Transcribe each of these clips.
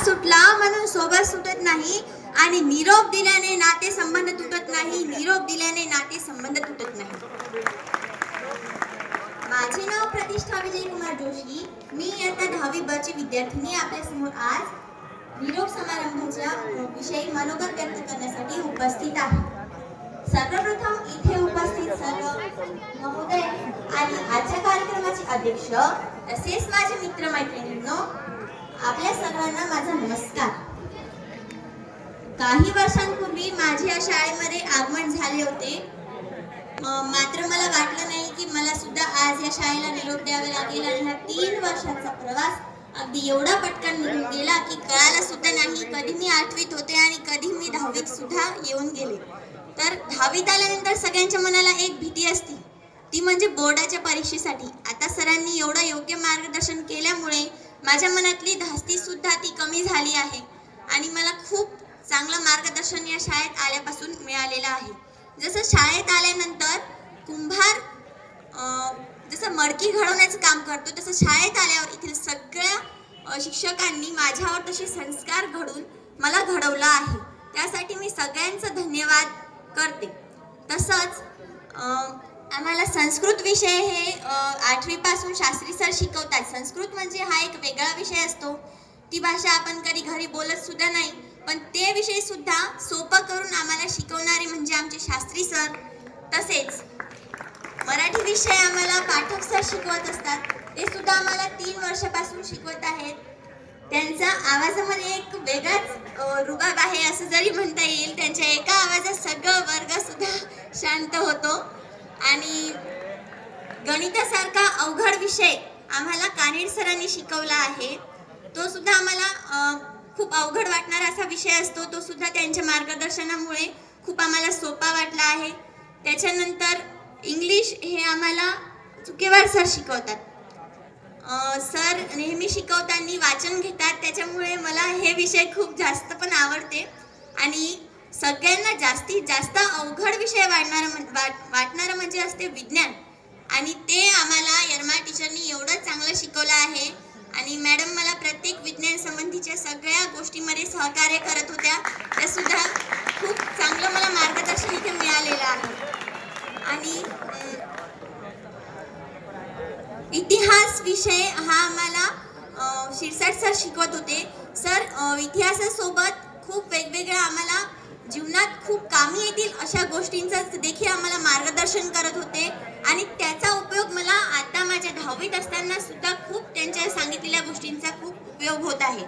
सुटला म्हणून सोबत सुटत नाही आणि निरोप दिल्याने नाते संबंध तुटत नाही, निरोप दिल्याने नाते संबंध तुटत नाही. माझे नाव प्रतिष्ठा विजय कुमार जोशी. मी इयत्ता 10वी ब ची विद्यार्थिनी आपल्या समोर आज निरोप समारंभाच्या विषयी मनोगत व्यक्त करण्यासाठी उपस्थित आहे. सर्वप्रथम इथे उपस्थित सर्व महोदय आणि आजच्या कार्यक्रमाचे अध्यक्ष तसेच माझे मित्रमैत्रिणींनो, आपल्या सर्वांना माझा नमस्कार. काही वर्षांपूर्वी माझे या शाळेमध्ये आगमन झाले होते, मात्र मला वाटलं नाही की मला सुद्धा आज या शाळेला निरोप द्यावा लागेल आणि हा 3 वर्षांचा प्रवास अगदी एवढा पटकन निघून गेला की कळालं सुद्धा नाही. कधी मी 8वीत होते आणि कधी मी 10वीत सुद्धा येऊन गेले. तर 10वीत आल्यानंतर सगळ्यांच्या मनाला एक भीती असते, ती म्हणजे बोर्डाच्या परीक्षेसाठी. आता सरांनी एवढं योग्य मार्गदर्शन केल्यामुळे माझ्या मनातली धास्ती सुद्धा ती कमी झाली आहे आणि मला खूप चांगलं मार्गदर्शन या शाळेत आल्यापासून मिळालेलं आहे. जसं शाळेत आल्यानंतर कुंभार जसं मडकी घडवण्याचं काम करतो, तसं शाळेत आल्यावर इथील सगळ्या शिक्षकांनी माझ्यावर तसे संस्कार घडून मला घडवलं आहे. त्यासाठी मी सगळ्यांचं धन्यवाद करते. तसंच आम्हाला संस्कृत विषय हे 8वी पासून शास्त्री सर शिकवतात. संस्कृत म्हणजे हा एक वेगळा विषय असतो. ती भाषा आपण कधी घरी बोलत सुद्धा नाही, पण ते विषय सुद्धा सोपं करून आम्हाला शिकवणारे म्हणजे आमचे शास्त्री सर. तसेच मराठी विषय आम्हाला पाठक सर शिकवत असतात. ते सुद्धा आम्हाला 3 वर्षापासून शिकवत आहेत. त्यांचा आवाजामध्ये एक वेगळाच रुबाब आहे असं जरी म्हणता येईल. त्यांच्या एका आवाजात सगळं वर्ग सुद्धा शांत होतो. आणि गणितासारखा अवघड विषय आम्हाला कानेड सरांनी शिकवला आहे. तो सुद्धा आम्हाला खूप अवघड वाटणारा असा विषय असतो. तो सुद्धा त्यांच्या मार्गदर्शनामुळे खूप आम्हाला सोपा वाटला आहे. त्याच्यानंतर इंग्लिश हे आम्हाला चुकेवार सर शिकवतात. सर नेहमी शिकवताना वाचन घेतात, त्याच्यामुळे मला हे विषय खूप जास्त पण आवडते. आणि सगळ्यांना जास्तीत जास्त अवघड विषय वाटणारं म्हणजे असते विज्ञान. आणि ते आम्हाला यरमा टीचरनी एवढं चांगलं शिकवलं आहे. आणि मॅडम मला प्रत्येक विज्ञान संबंधीच्या सगळ्या गोष्टींमध्ये सहकार्य करत होत्या. ते सुद्धा खूप चांगलं मला मार्गदर्शन इथे मिळालेलं आहे. आणि इतिहास विषय हा आम्हाला शिरसाट सर शिकवत होते. सर इतिहासासोबत खूप वेगवेगळ्या आम्हाला जीवनात खूप कामी येतील अशा गोष्टींचं देखील आम्हाला मार्गदर्शन करत होते. आणि त्याचा उपयोग मला आता माझ्या 10वीत असताना सुद्धा खूप त्यांच्या सांगितलेल्या गोष्टींचा खूप उपयोग होत आहे.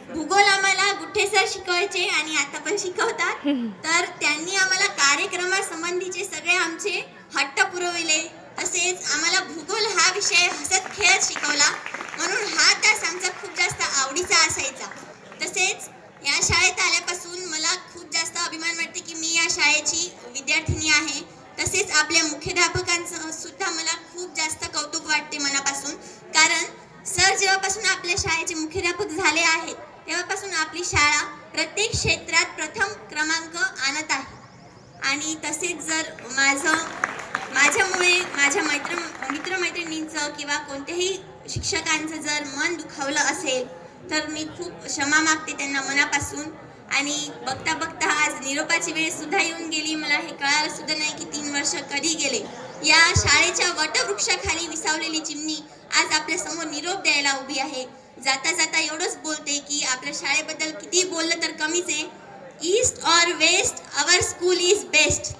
भूगोल आम्हाला गुठ्ठे सर शिकवायचे आणि आता पण शिकवतात. तर त्यांनी आम्हाला कार्यक्रमासंबंधीचे सगळे आमचे हट्ट पुरविले. तसेच आम्हाला भूगोल हा विषय हसत खेळत शिकवला, म्हणून हा तास आमचा खूप जास्त आवडीचा असायचा. तसेच या शाळेत आल्यापासून मला खूप जास्त अभिमान वाटते की मी या शाळेची विद्यार्थिनी आहे. तसेच आपल्या मुख्याध्यापकांचं सुद्धा मला खूप जास्त कौतुक वाटते मनापासून. कारण सर जेव्हापासून आपल्या शाळेचे मुख्याध्यापक झाले आहेत तेव्हापासून आपली शाळा प्रत्येक क्षेत्रात प्रथम क्रमांक आणत आहे. आणि तसेच जर माझ्यामुळे माझ्या मित्रमैत्रिणींचं किंवा कोणत्याही शिक्षकांचं जर मन दुखावलं असेल तर मी खूप क्षमा मागते त्यांना मनापासून. आणि बघता बघता आज निरोपाची वेळ सुद्धा येऊन गेली. मला हे कळालं सुद्धा नाही की 3 वर्ष कधी गेले. या शाळेच्या वटवृक्षाखाली विसावलेली चिमणी आज आपल्या समोर निरोप द्यायला उभी आहे. जाता जाता एवढंच बोलते की आपल्या शाळेबद्दल किती बोललं तर कमीच आहे. ईस्ट और west, our school is best.